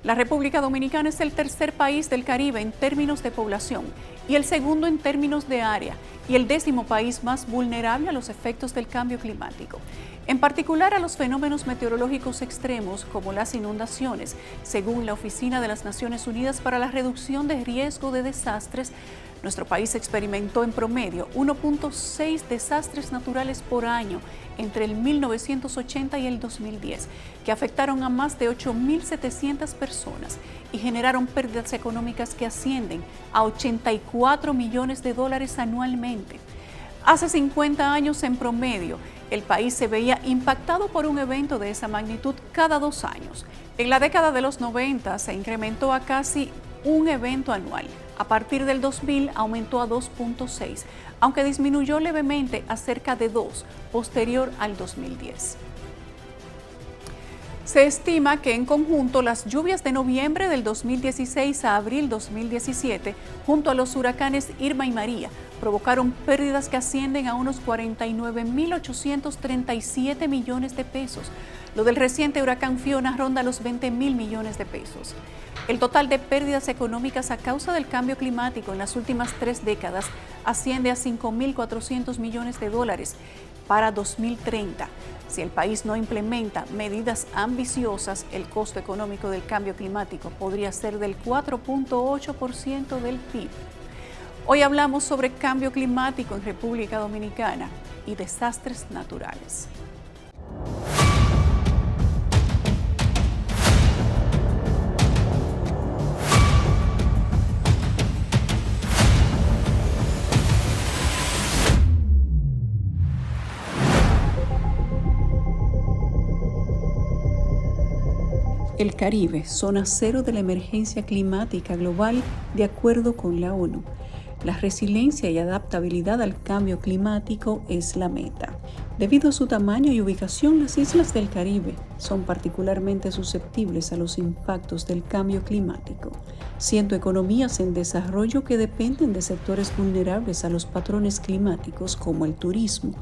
La República Dominicana es el tercer país del Caribe en términos de población y el segundo en términos de área y el 10º país más vulnerable a los efectos del cambio climático, en particular a los fenómenos meteorológicos extremos como las inundaciones. Según la Oficina de las Naciones Unidas para la Reducción de Riesgo de Desastres, nuestro país experimentó en promedio 1.6 desastres naturales por año entre el 1980 y el 2010, que afectaron a más de 8.700 personas y generaron pérdidas económicas que ascienden a 84 millones de dólares anualmente. Hace 50 años en promedio, el país se veía impactado por un evento de esa magnitud cada 2 años. En la década de los 90 se incrementó a casi un evento anual. A partir del 2000 aumentó a 2.6, aunque disminuyó levemente a cerca de 2 posterior al 2010. Se estima que en conjunto las lluvias de noviembre del 2016 a abril 2017, junto a los huracanes Irma y María, provocaron pérdidas que ascienden a unos 49.837 millones de pesos. Lo del reciente huracán Fiona ronda los 20.000 millones de pesos. El total de pérdidas económicas a causa del cambio climático en las últimas 3 décadas asciende a 5.400 millones de dólares para 2030. Si el país no implementa medidas ambiciosas, el costo económico del cambio climático podría ser del 4.8% del PIB. Hoy hablamos sobre cambio climático en República Dominicana y desastres naturales. El Caribe, zona cero de la emergencia climática global, de acuerdo con la ONU. La resiliencia y adaptabilidad al cambio climático es la meta. Debido a su tamaño y ubicación, las islas del Caribe son particularmente susceptibles a los impactos del cambio climático, siendo economías en desarrollo que dependen de sectores vulnerables a los patrones climáticos como el turismo,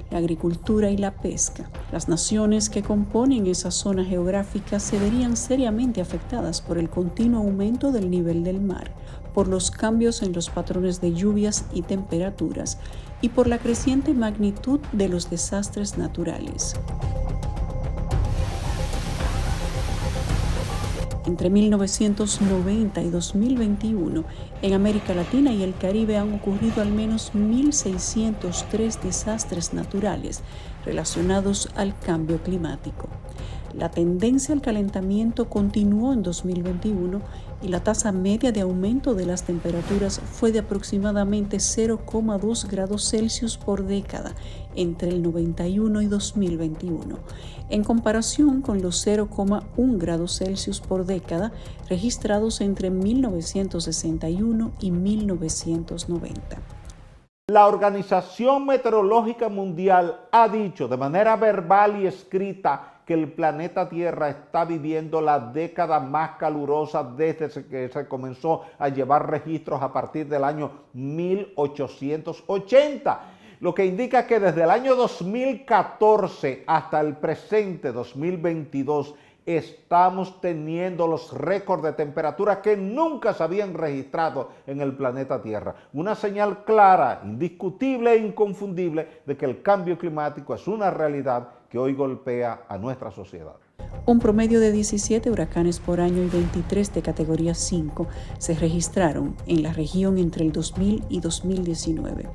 la agricultura y la pesca. Las naciones que componen esa zona geográfica se verían seriamente afectadas por el continuo aumento del nivel del mar, por los cambios en los patrones de lluvias y temperaturas y por la creciente magnitud de los desastres naturales. Entre 1990 y 2021, en América Latina y el Caribe han ocurrido al menos 1.603 desastres naturales relacionados al cambio climático. La tendencia al calentamiento continuó en 2021 y la tasa media de aumento de las temperaturas fue de aproximadamente 0,2 grados Celsius por década entre el 91 y 2021, en comparación con los 0,1 grados Celsius por década registrados entre 1961 y 1990. La Organización Meteorológica Mundial ha dicho de manera verbal y escrita que el planeta Tierra está viviendo la década más calurosa desde que se comenzó a llevar registros a partir del año 1880, lo que indica que desde el año 2014 hasta el presente 2022 estamos teniendo los récords de temperatura que nunca se habían registrado en el planeta Tierra. Una señal clara, indiscutible e inconfundible de que el cambio climático es una realidad que hoy golpea a nuestra sociedad. Un promedio de 17 huracanes por año y 23 de categoría 5 se registraron en la región entre el 2000 y 2019.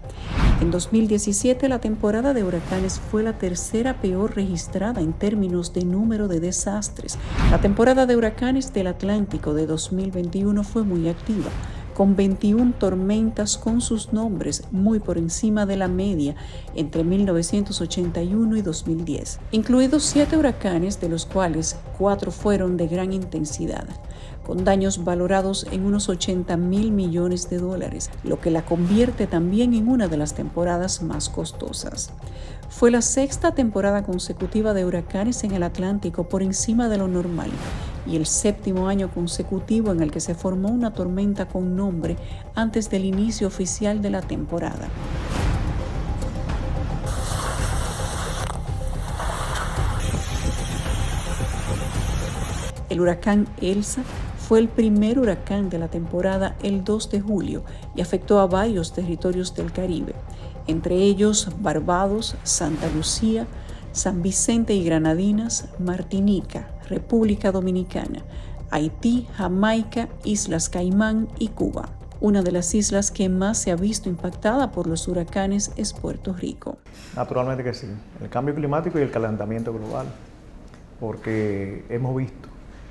En 2017, la temporada de huracanes fue la tercera peor registrada en términos de número de desastres. La temporada de huracanes del Atlántico de 2021 fue muy activa, con 21 tormentas con sus nombres, muy por encima de la media entre 1981 y 2010, incluidos 7 huracanes, de los cuales 4 fueron de gran intensidad, con daños valorados en unos 80.000 millones de dólares, lo que la convierte también en una de las temporadas más costosas. Fue la 6ª temporada consecutiva de huracanes en el Atlántico por encima de lo normal y el 7º año consecutivo en el que se formó una tormenta con nombre antes del inicio oficial de la temporada. El El huracán Elsa fue el primer huracán de la temporada el 2 de julio y afectó a varios territorios del Caribe, entre ellos Barbados, Santa Lucía, San Vicente y Granadinas, Martinica, República Dominicana, Haití, Jamaica, Islas Caimán y Cuba. Una de las islas que más se ha visto impactada por los huracanes es Puerto Rico. Naturalmente que sí, el cambio climático y el calentamiento global, porque hemos visto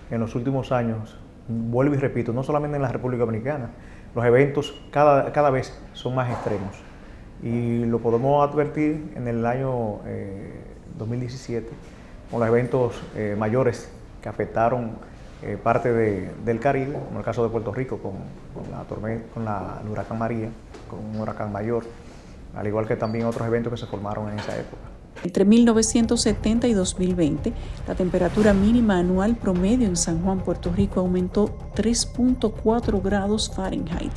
en los últimos años, vuelvo y repito, no solamente en la República Dominicana, los eventos cada vez son más extremos y lo podemos advertir en el año 2017 con los eventos mayores que afectaron parte del Caribe, como el caso de Puerto Rico con el huracán María, con un huracán mayor, al igual que también otros eventos que se formaron en esa época. Entre 1970 y 2020, la temperatura mínima anual promedio en San Juan, Puerto Rico, aumentó 3.4 grados Fahrenheit,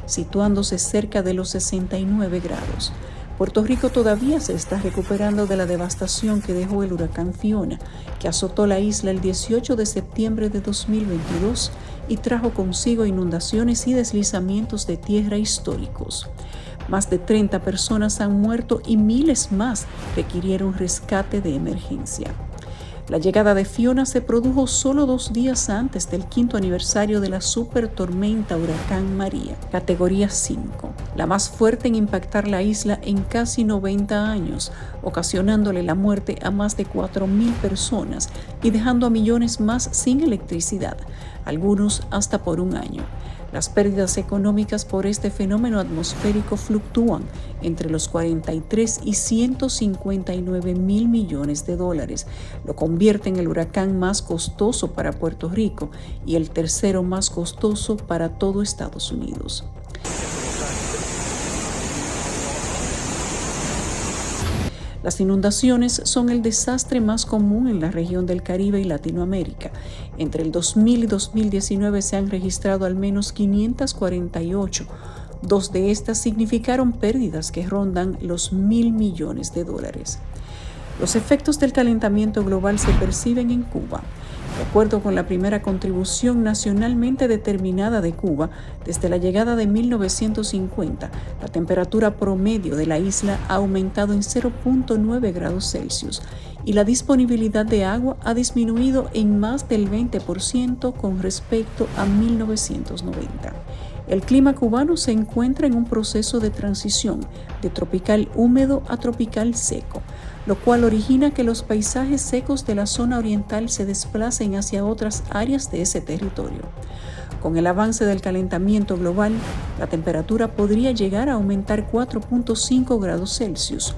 situándose cerca de los 69 grados. Puerto Rico todavía se está recuperando de la devastación que dejó el huracán Fiona, que azotó la isla el 18 de septiembre de 2022 y trajo consigo inundaciones y deslizamientos de tierra históricos. Más de 30 personas han muerto y miles más requirieron rescate de emergencia. La llegada de Fiona se produjo solo 2 días antes del 5º aniversario de la supertormenta huracán María, categoría 5, la más fuerte en impactar la isla en casi 90 años, ocasionándole la muerte a más de 4.000 personas y dejando a millones más sin electricidad, algunos hasta por un año. Las pérdidas económicas por este fenómeno atmosférico fluctúan entre los 43 y 159 mil millones de dólares. Lo convierte en el huracán más costoso para Puerto Rico y el tercero más costoso para todo Estados Unidos. Las inundaciones son el desastre más común en la región del Caribe y Latinoamérica. Entre el 2000 y 2019 se han registrado al menos 548. 2 de estas significaron pérdidas que rondan los 1.000 millones de dólares. Los efectos del calentamiento global se perciben en Cuba. De acuerdo con la primera contribución nacionalmente determinada de Cuba, desde la llegada de 1950, la temperatura promedio de la isla ha aumentado en 0.9 grados Celsius y la disponibilidad de agua ha disminuido en más del 20% con respecto a 1990. El clima cubano se encuentra en un proceso de transición de tropical húmedo a tropical seco, lo cual origina que los paisajes secos de la zona oriental se desplacen hacia otras áreas de ese territorio. Con el avance del calentamiento global, la temperatura podría llegar a aumentar 4.5 grados Celsius.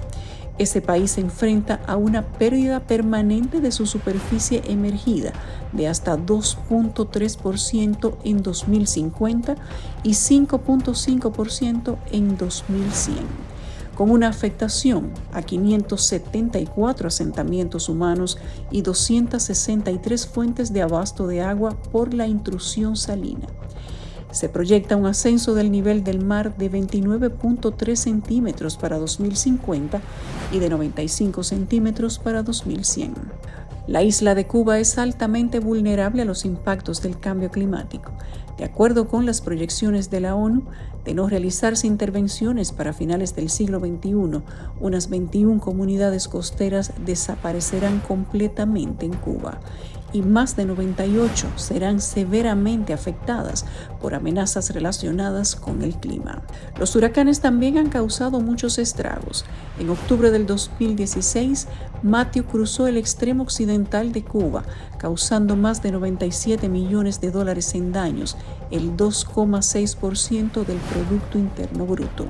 Ese país se enfrenta a una pérdida permanente de su superficie emergida de hasta 2.3% en 2050 y 5.5% en 2100. Con una afectación a 574 asentamientos humanos y 263 fuentes de abasto de agua por la intrusión salina. Se proyecta un ascenso del nivel del mar de 29.3 centímetros para 2050 y de 95 centímetros para 2100. La isla de Cuba es altamente vulnerable a los impactos del cambio climático. De acuerdo con las proyecciones de la ONU, de no realizarse intervenciones para finales del siglo XXI, unas 21 comunidades costeras desaparecerán completamente en Cuba y más de 98 serán severamente afectadas por amenazas relacionadas con el clima. Los huracanes también han causado muchos estragos. En octubre del 2016, Matthew cruzó el extremo occidental de Cuba, causando más de 97 millones de dólares en daños, el 2,6% del Producto Interno Bruto.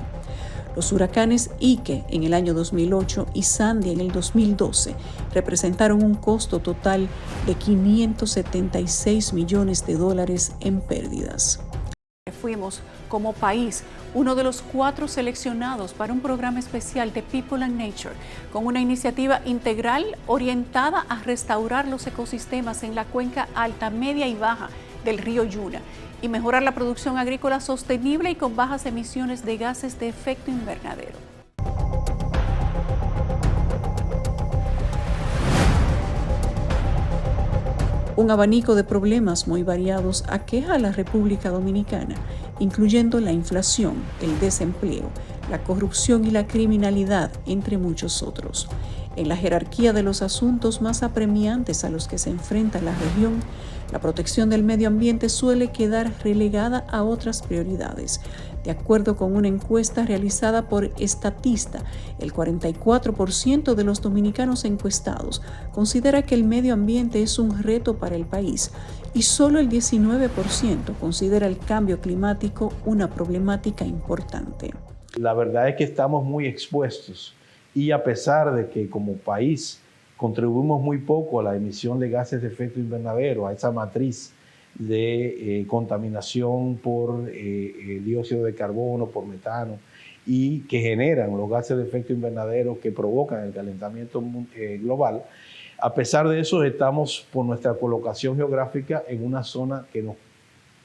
Los huracanes Ike en el año 2008 y Sandy en el 2012 representaron un costo total de 576 millones de dólares en pérdidas. Fuimos, como país, uno de los 4 seleccionados para un programa especial de People and Nature, con una iniciativa integral orientada a restaurar los ecosistemas en la cuenca alta, media y baja del río Yuna y mejorar la producción agrícola sostenible y con bajas emisiones de gases de efecto invernadero. Un abanico de problemas muy variados aqueja a la República Dominicana, incluyendo la inflación, el desempleo, la corrupción y la criminalidad, entre muchos otros. En la jerarquía de los asuntos más apremiantes a los que se enfrenta la región, la protección del medio ambiente suele quedar relegada a otras prioridades. De acuerdo con una encuesta realizada por Statista, el 44% de los dominicanos encuestados considera que el medio ambiente es un reto para el país y solo el 19% considera el cambio climático una problemática importante. La verdad es que estamos muy expuestos y a pesar de que como país contribuimos muy poco a la emisión de gases de efecto invernadero, a esa matriz de contaminación por dióxido de carbono, por metano, y que generan los gases de efecto invernadero que provocan el calentamiento global. A pesar de eso, estamos por nuestra colocación geográfica en una zona que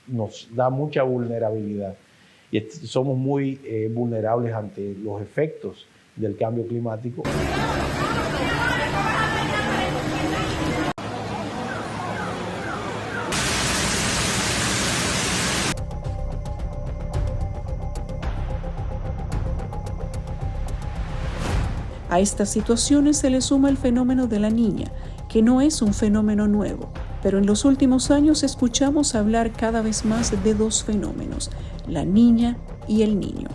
nos da mucha vulnerabilidad y somos muy vulnerables ante los efectos del cambio climático. A estas situaciones se le suma el fenómeno de la niña, que no es un fenómeno nuevo, pero en los últimos años escuchamos hablar cada vez más de dos fenómenos, la niña y el niño.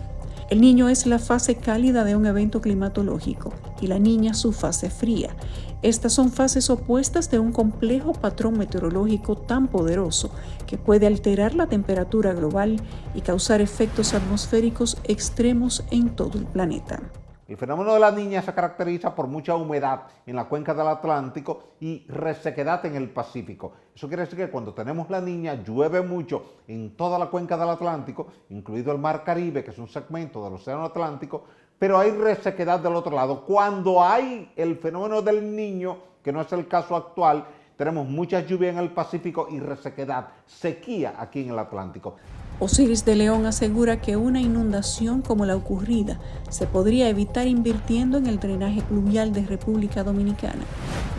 El niño es la fase cálida de un evento climatológico y la niña su fase fría. Estas son fases opuestas de un complejo patrón meteorológico tan poderoso que puede alterar la temperatura global y causar efectos atmosféricos extremos en todo el planeta. El fenómeno de la niña se caracteriza por mucha humedad en la cuenca del Atlántico y resequedad en el Pacífico. Eso quiere decir que cuando tenemos la niña llueve mucho en toda la cuenca del Atlántico, incluido el Mar Caribe, que es un segmento del Océano Atlántico, pero hay resequedad del otro lado. Cuando hay el fenómeno del Niño, que no es el caso actual, tenemos mucha lluvia en el Pacífico y resequedad, sequía aquí en el Atlántico. Osiris de León asegura que una inundación como la ocurrida se podría evitar invirtiendo en el drenaje pluvial de República Dominicana,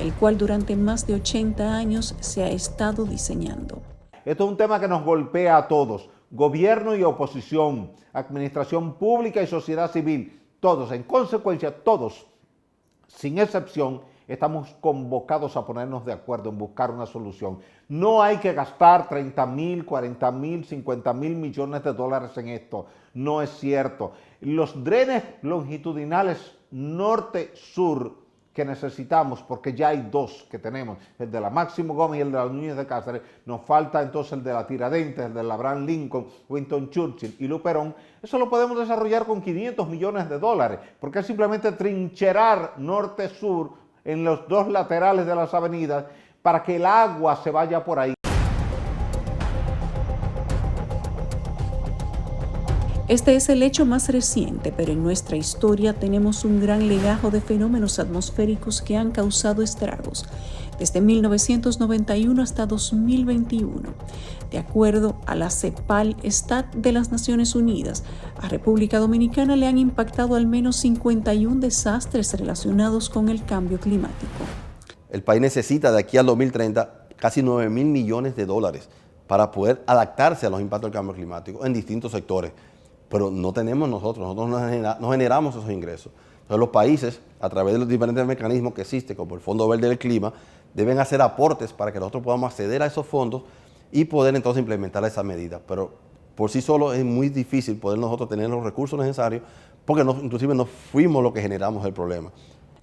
el cual durante más de 80 años se ha estado diseñando. Esto es un tema que nos golpea a todos, gobierno y oposición, administración pública y sociedad civil, todos, en consecuencia, todos, sin excepción, estamos convocados a ponernos de acuerdo en buscar una solución. No hay que gastar 30.000, 40.000, 50.000 millones de dólares en esto. No es cierto. Los drenes longitudinales norte-sur que necesitamos, porque ya hay dos que tenemos, el de la Máximo Gómez y el de la Núñez de Cáceres, nos falta entonces el de la Tiradentes, el de la Abraham Lincoln, Winston Churchill y Luperón. Eso lo podemos desarrollar con 500 millones de dólares, porque es simplemente trincherar norte-sur en los dos laterales de las avenidas para que el agua se vaya por ahí. Este es el hecho más reciente, pero en nuestra historia tenemos un gran legajo de fenómenos atmosféricos que han causado estragos, desde 1991 hasta 2021. De acuerdo a la CEPAL-STAT de las Naciones Unidas, a República Dominicana le han impactado al menos 51 desastres relacionados con el cambio climático. El país necesita de aquí al 2030 casi 9.000 millones de dólares para poder adaptarse a los impactos del cambio climático en distintos sectores. Pero no tenemos nosotros no generamos esos ingresos. Entonces los países, a través de los diferentes mecanismos que existen, como el Fondo Verde del Clima, deben hacer aportes para que nosotros podamos acceder a esos fondos y poder entonces implementar esas medidas. Pero por sí solo es muy difícil poder nosotros tener los recursos necesarios porque inclusive no fuimos los que generamos el problema.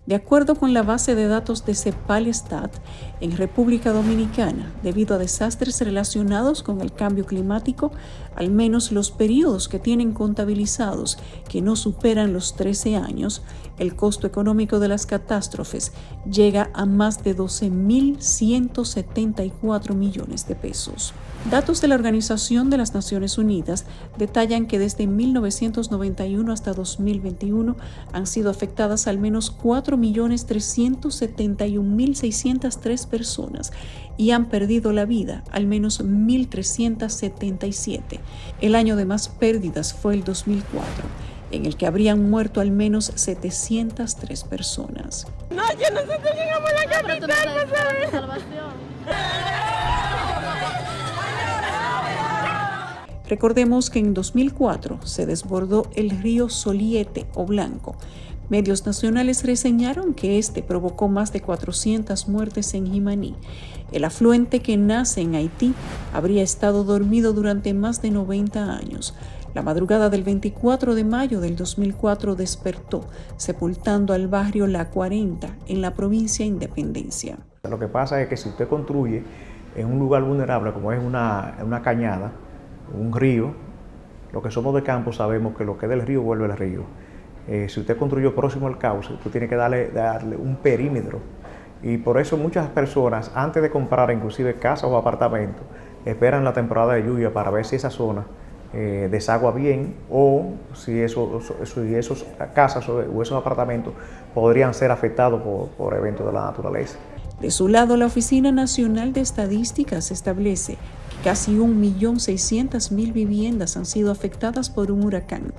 De acuerdo con la base de datos de CEPAL-STAT, en República Dominicana, debido a desastres relacionados con el cambio climático, al menos los periodos que tienen contabilizados que no superan los 13 años, el costo económico de las catástrofes llega a más de 12.174 millones de pesos. Datos de la Organización de las Naciones Unidas detallan que desde 1991 hasta 2021 han sido afectadas al menos 4.371.603 personas y han perdido la vida al menos 1.377. El año de más pérdidas fue el 2004, en el que habrían muerto al menos 703 personas. No, yo no sé si llegamos a la capital, ¿no sabes? Recordemos que en 2004 se desbordó el río Soliete o Blanco. Medios nacionales reseñaron que este provocó más de 400 muertes en Jimaní. El afluente que nace en Haití habría estado dormido durante más de 90 años. La madrugada del 24 de mayo del 2004 despertó, sepultando al barrio La 40 en la provincia Independencia. Lo que pasa es que si usted construye en un lugar vulnerable como es una cañada, un río, los que somos de campo sabemos que lo que es del río vuelve al río. Si usted construyó próximo al cauce, usted tiene que darle un perímetro. Y por eso muchas personas, antes de comprar inclusive casas o apartamentos, esperan la temporada de lluvia para ver si esa zona desagua bien o si esos casas o esos apartamentos podrían ser afectados por eventos de la naturaleza. De su lado, la Oficina Nacional de Estadísticas establece que casi 1.600.000 viviendas han sido afectadas por un huracán.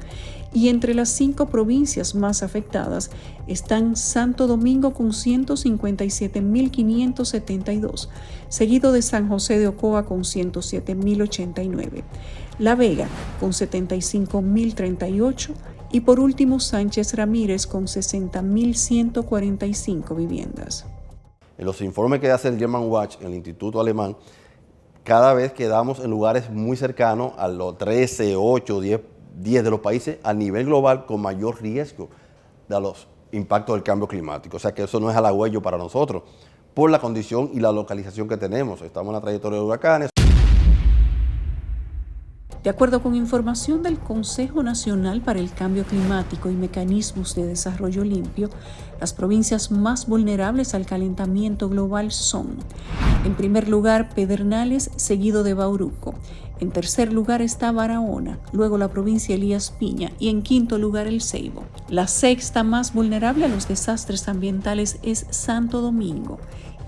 Y entre las 5 provincias más afectadas están Santo Domingo con 157.572, seguido de San José de Ocoa con 107.089, La Vega con 75.038 y por último Sánchez Ramírez con 60.145 viviendas. En los informes que hace el German Watch, el instituto alemán, cada vez quedamos en lugares muy cercanos a los 13, 8, 10 de los países a nivel global con mayor riesgo de los impactos del cambio climático. O sea que eso no es halagüeño para nosotros, por la condición y la localización que tenemos. Estamos en la trayectoria de huracanes. De acuerdo con información del Consejo Nacional para el Cambio Climático y Mecanismos de Desarrollo Limpio, las provincias más vulnerables al calentamiento global son, en primer lugar, Pedernales, seguido de Bauruco. En tercer lugar está Barahona, luego la provincia Elías Piña y en quinto lugar el Ceibo. La sexta más vulnerable a los desastres ambientales es Santo Domingo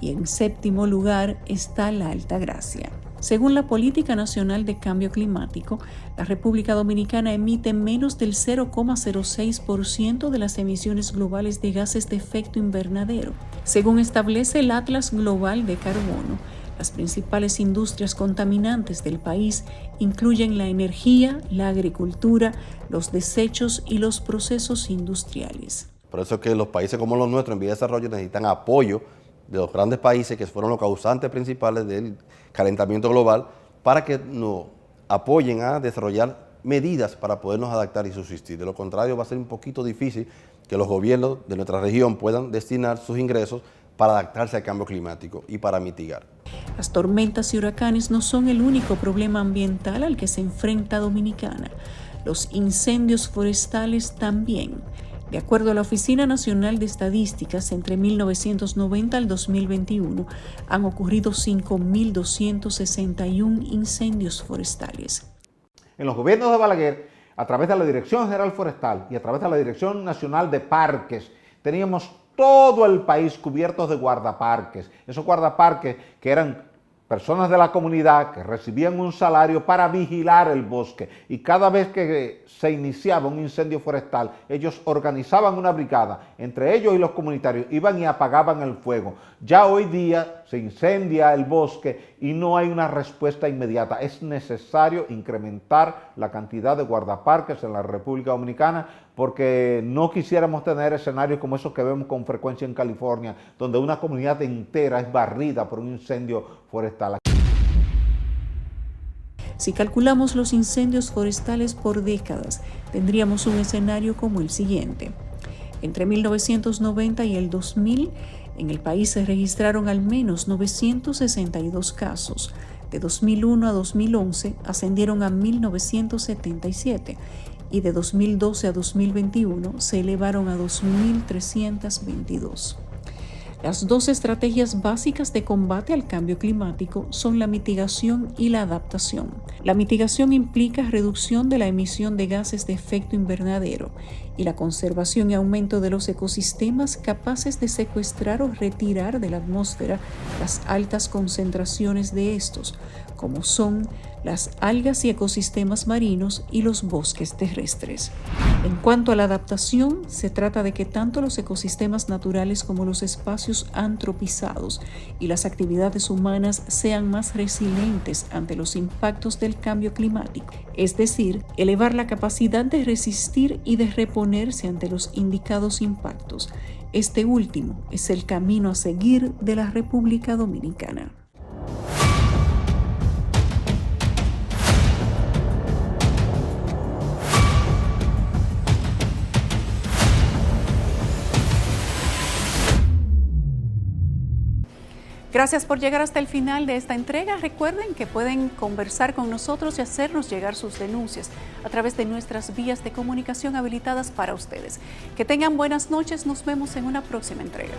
y en séptimo lugar está la Altagracia. Según la Política Nacional de Cambio Climático, la República Dominicana emite menos del 0,06% de las emisiones globales de gases de efecto invernadero. Según establece el Atlas Global de Carbono, las principales industrias contaminantes del país incluyen la energía, la agricultura, los desechos y los procesos industriales. Por eso es que los países como los nuestros en vía de desarrollo necesitan apoyo de los grandes países que fueron los causantes principales del calentamiento global para que nos apoyen a desarrollar medidas para podernos adaptar y subsistir. De lo contrario, va a ser un poquito difícil que los gobiernos de nuestra región puedan destinar sus ingresos para adaptarse al cambio climático y para mitigar. Las tormentas y huracanes no son el único problema ambiental al que se enfrenta Dominicana. Los incendios forestales también. De acuerdo a la Oficina Nacional de Estadísticas, entre 1990 al 2021 han ocurrido 5.261 incendios forestales. En los gobiernos de Balaguer, a través de la Dirección General Forestal y a través de la Dirección Nacional de Parques, teníamos todo el país cubiertos de guardaparques. Esos guardaparques que eran personas de la comunidad que recibían un salario para vigilar el bosque, y cada vez que se iniciaba un incendio forestal, ellos organizaban una brigada, entre ellos y los comunitarios, iban y apagaban el fuego. Ya hoy día se incendia el bosque y no hay una respuesta inmediata. Es necesario incrementar la cantidad de guardaparques en la República Dominicana, porque no quisiéramos tener escenarios como esos que vemos con frecuencia en California, donde una comunidad entera es barrida por un incendio forestal. Si calculamos los incendios forestales por décadas, tendríamos un escenario como el siguiente. Entre 1990 y el 2000, en el país se registraron al menos 962 casos. De 2001 a 2011 ascendieron a 1977 y de 2012 a 2021 se elevaron a 2.322. Las dos estrategias básicas de combate al cambio climático son la mitigación y la adaptación. La mitigación implica reducción de la emisión de gases de efecto invernadero y la conservación y aumento de los ecosistemas capaces de secuestrar o retirar de la atmósfera las altas concentraciones de estos, como son las algas y ecosistemas marinos y los bosques terrestres. En cuanto a la adaptación, se trata de que tanto los ecosistemas naturales como los espacios antropizados y las actividades humanas sean más resilientes ante los impactos del cambio climático, es decir, elevar la capacidad de resistir y de reponerse ante los indicados impactos. Este último es el camino a seguir de la República Dominicana. Gracias por llegar hasta el final de esta entrega. Recuerden que pueden conversar con nosotros y hacernos llegar sus denuncias a través de nuestras vías de comunicación habilitadas para ustedes. Que tengan buenas noches. Nos vemos en una próxima entrega.